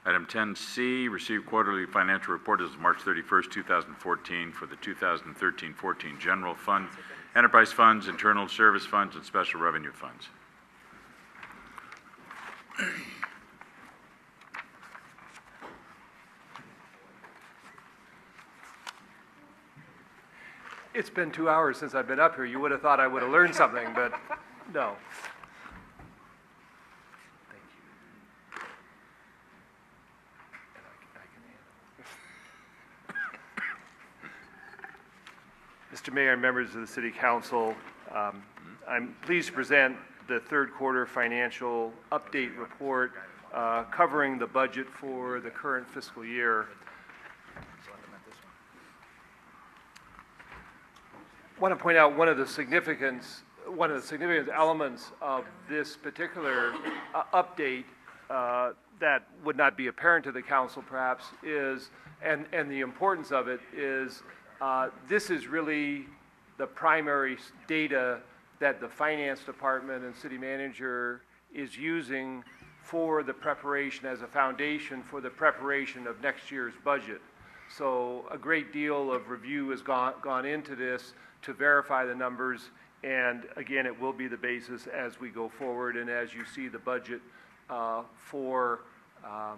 Item 10C, receive quarterly financial report as of March 31st, 2014 for the 2013-14 General Fund, Enterprise Funds, Internal Service Funds, and Special Revenue Funds. It's been 2 hours since I've been up here. You would have thought I would have learned something, but no. Thank you. Mr. Mayor and members of the City Council, I'm pleased to present the third quarter financial update report covering the budget for the current fiscal year. I want to point out one of the significant elements of this particular update that would not be apparent to the council perhaps is, and the importance of it is, this is really the primary data that the finance department and city manager is using for the preparation as a foundation for the preparation of next year's budget. So a great deal of review has gone into this to verify the numbers, and again, it will be the basis as we go forward and as you see the budget for the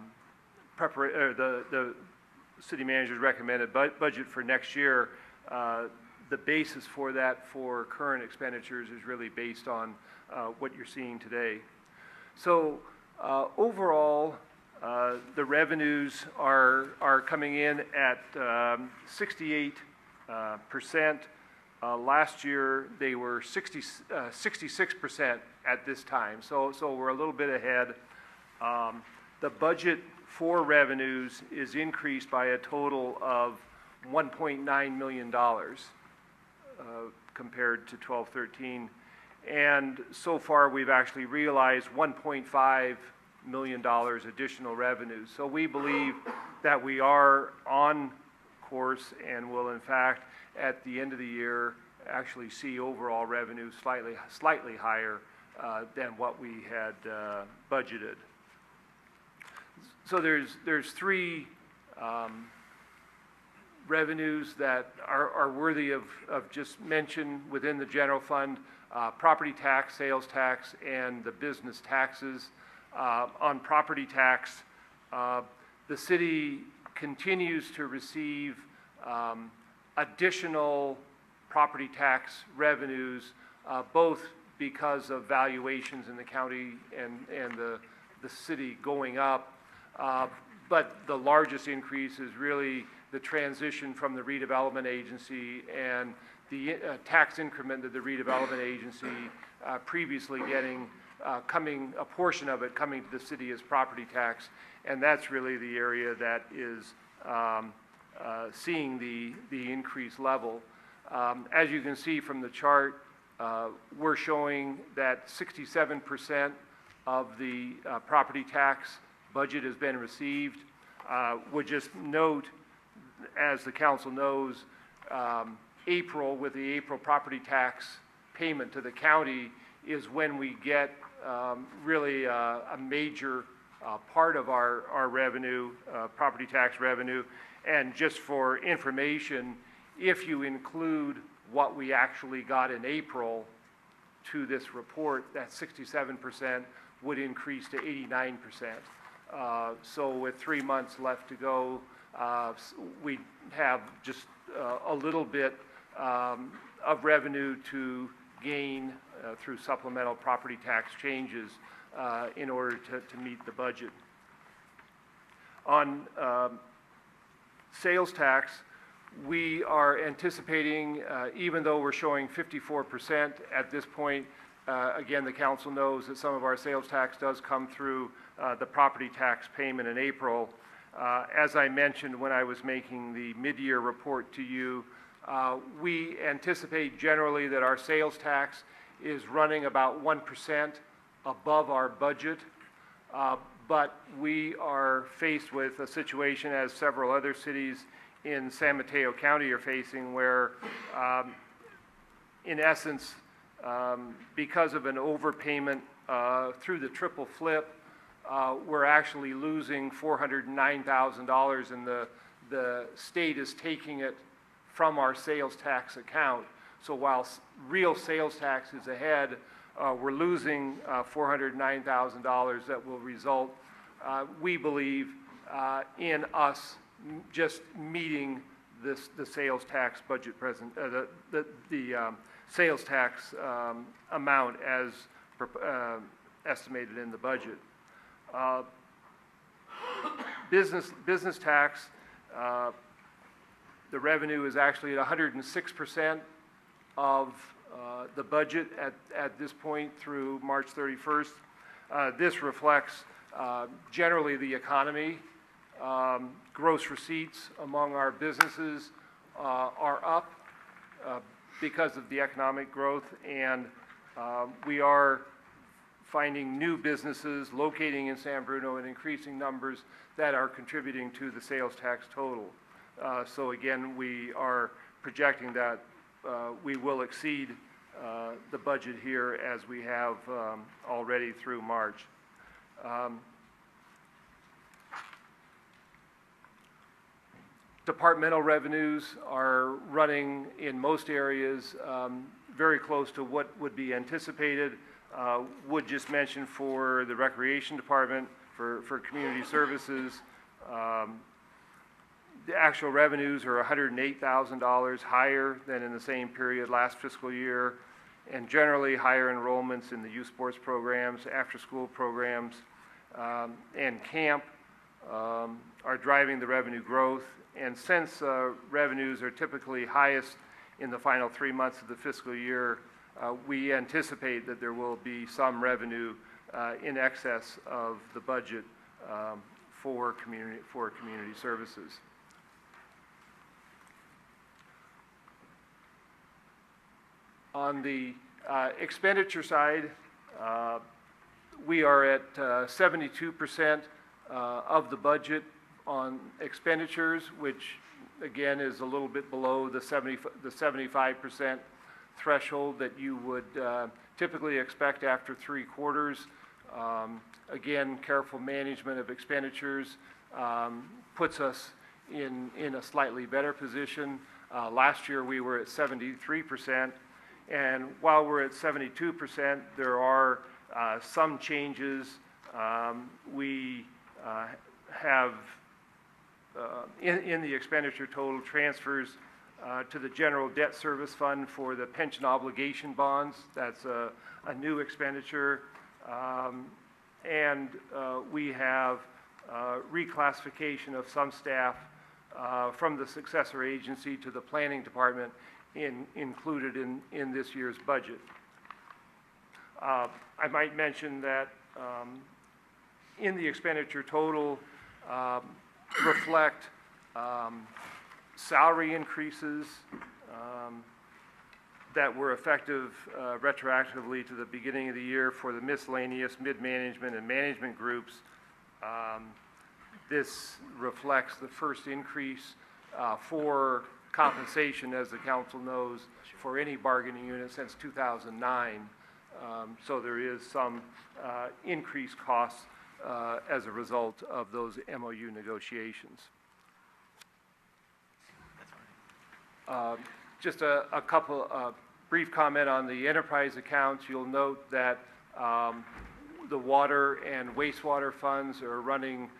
city manager's recommended budget for next year. The basis for that for current expenditures is really based on what you're seeing today. So overall, the revenues are coming in at 68%. Last year, they were 66% at this time, so we're a little bit ahead. The budget for revenues is increased by a total of $1.9 million compared to 12-13, and so far we've actually realized $1.5 million additional revenue. So we believe that we are on course and will in fact at the end of the year actually see overall revenue slightly higher than what we had budgeted. So there's three revenues that are worthy of just mention within the general fund: property tax, sales tax, and the business taxes. On property tax, the city continues to receive additional property tax revenues, both because of valuations in the county and the city going up, but the largest increase is really the transition from the redevelopment agency and the tax increment that the redevelopment agency previously getting, a portion of it coming to the city as property tax, and that's really the area that is seeing the increased level. As you can see from the chart, we're showing that 67% of the property tax budget has been received. Would just note, as the council knows, April, with the April property tax payment to the county, is when we get really a major part of our revenue, property tax revenue. And just for information, if you include what we actually got in April to this report, that 67% would increase to 89%. So with 3 months left to go, we have just a little bit of revenue to gain through supplemental property tax changes in order to meet the budget. On sales tax, we are anticipating, even though we're showing 54% at this point, again, the council knows that some of our sales tax does come through the property tax payment in April. As I mentioned when I was making the mid-year report to you, we anticipate generally that our sales tax is running about 1% above our budget, but we are faced with a situation, as several other cities in San Mateo County are facing, where in essence, because of an overpayment through the triple flip, we're actually losing $409,000, and the state is taking it from our sales tax account. So while real sales tax is ahead, we're losing $409,000 that will result, we believe, in us just meeting the sales tax budget the sales tax amount as estimated in the budget. Business tax, the revenue is actually at 106% of the budget at this point through March 31st. This reflects generally the economy. Gross receipts among our businesses are up because of the economic growth, and we are finding new businesses locating in San Bruno in increasing numbers that are contributing to the sales tax total. So again, we are projecting that we will exceed the budget here as we have already through March. Departmental revenues are running in most areas very close to what would be anticipated. Would just mention for the Recreation Department, for Community Services, the actual revenues are $108,000 higher than in the same period last fiscal year, and generally higher enrollments in the youth sports programs, after-school programs, and camp are driving the revenue growth. And since revenues are typically highest in the final 3 months of the fiscal year, we anticipate that there will be some revenue in excess of the budget for community services. On the expenditure side, we are at 72% of the budget on expenditures, which again is a little bit below the 75% threshold that you would typically expect after 3 quarters. Again, careful management of expenditures puts us in a slightly better position. Last year we were at 73%, and while we're at 72%, there are some changes. We have in the expenditure total transfers to the General Debt Service Fund for the pension obligation bonds. That's a new expenditure. And we have reclassification of some staff from the successor agency to the planning department included in this year's budget. I might mention that in the expenditure total reflect salary increases that were effective retroactively to the beginning of the year for the miscellaneous, mid-management, and management groups. This reflects the first increase for compensation, as the council knows, for any bargaining unit since 2009. So there is some increased costs as a result of those MOU negotiations. Just a couple brief comment on the enterprise accounts. You'll note that the water and wastewater funds are running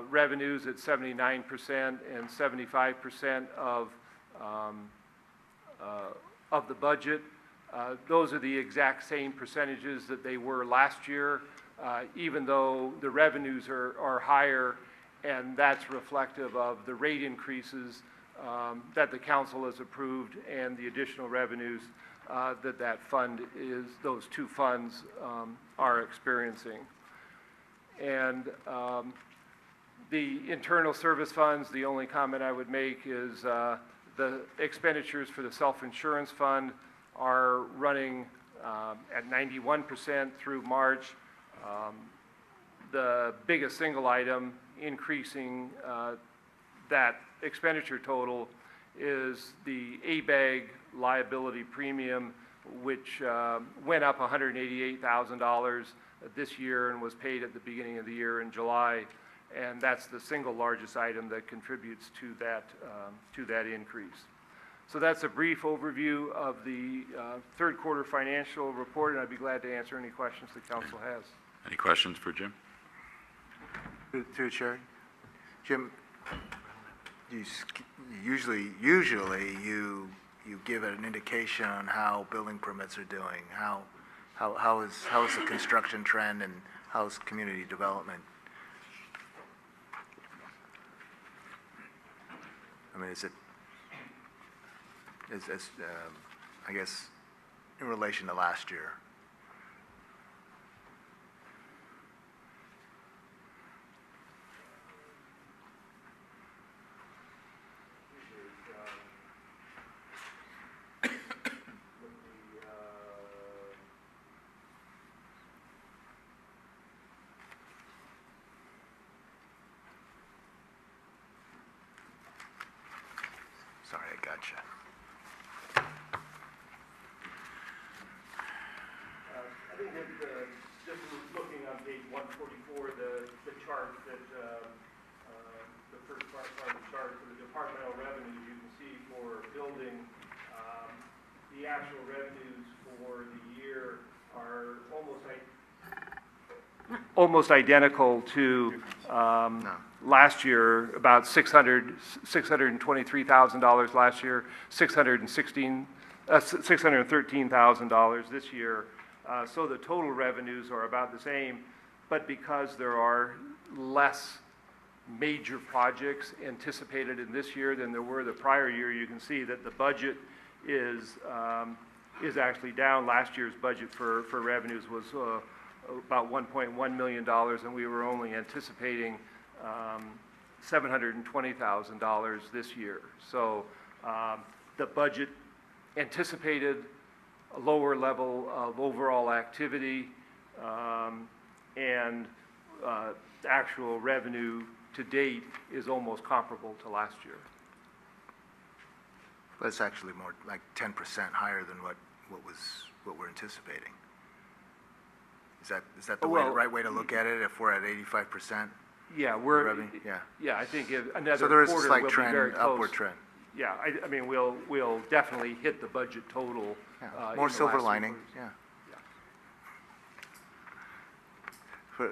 revenues at 79% and 75% of the budget. Those are the exact same percentages that they were last year, even though the revenues are higher, and that's reflective of the rate increases that the council has approved and the additional revenues those two funds are experiencing. And the internal service funds, the only comment I would make is the expenditures for the self-insurance fund are running at 91% through March. The biggest single item increasing that expenditure total is the ABAG liability premium, which went up $188,000. this year and was paid at the beginning of the year in July. And that's the single largest item that contributes to that increase. So that's a brief overview of the third quarter financial report, and I'd be glad to answer any questions the council has. Any questions for Jim? Through the chair. Jim, usually you give an indication on how building permits are doing. How is the construction trend, and how's community development? I mean, I guess, in relation to last year? Sorry, I gotcha. I think that just looking on page 144, the chart that the first part of the chart for the departmental revenues, you can see for building, the actual revenues for the year are almost identical to last year, about $623,000 last year, $613,000 this year. So the total revenues are about the same, but because there are less major projects anticipated in this year than there were the prior year, you can see that the budget is actually down. Last year's budget for revenues was about $1.1 million, and we were only anticipating $720,000 this year. So the budget anticipated a lower level of overall activity, and actual revenue to date is almost comparable to last year. But it's actually more like 10% higher than what we're anticipating. Is that the right way to look at it? If we're at 85%? Yeah, yeah, I think another so there is a quarter slight will trend, be very close. upward trend. Yeah, I mean, we'll definitely hit the budget total. Yeah. More silver lining. Yeah. But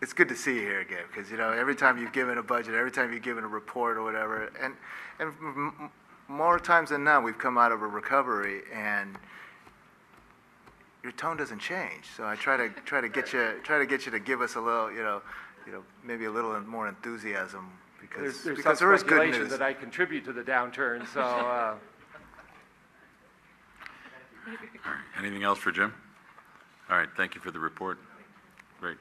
it's good to see you here again, because every time you've given a budget, every time you've given a report or whatever, and more times than not, we've come out of a recovery and your tone doesn't change. So I try to get you to give us a little, maybe a little more enthusiasm, because there's there some is good speculation news. that I contribute to the downturn. So. All right. Anything else for Jim? All right. Thank you for the report. Great.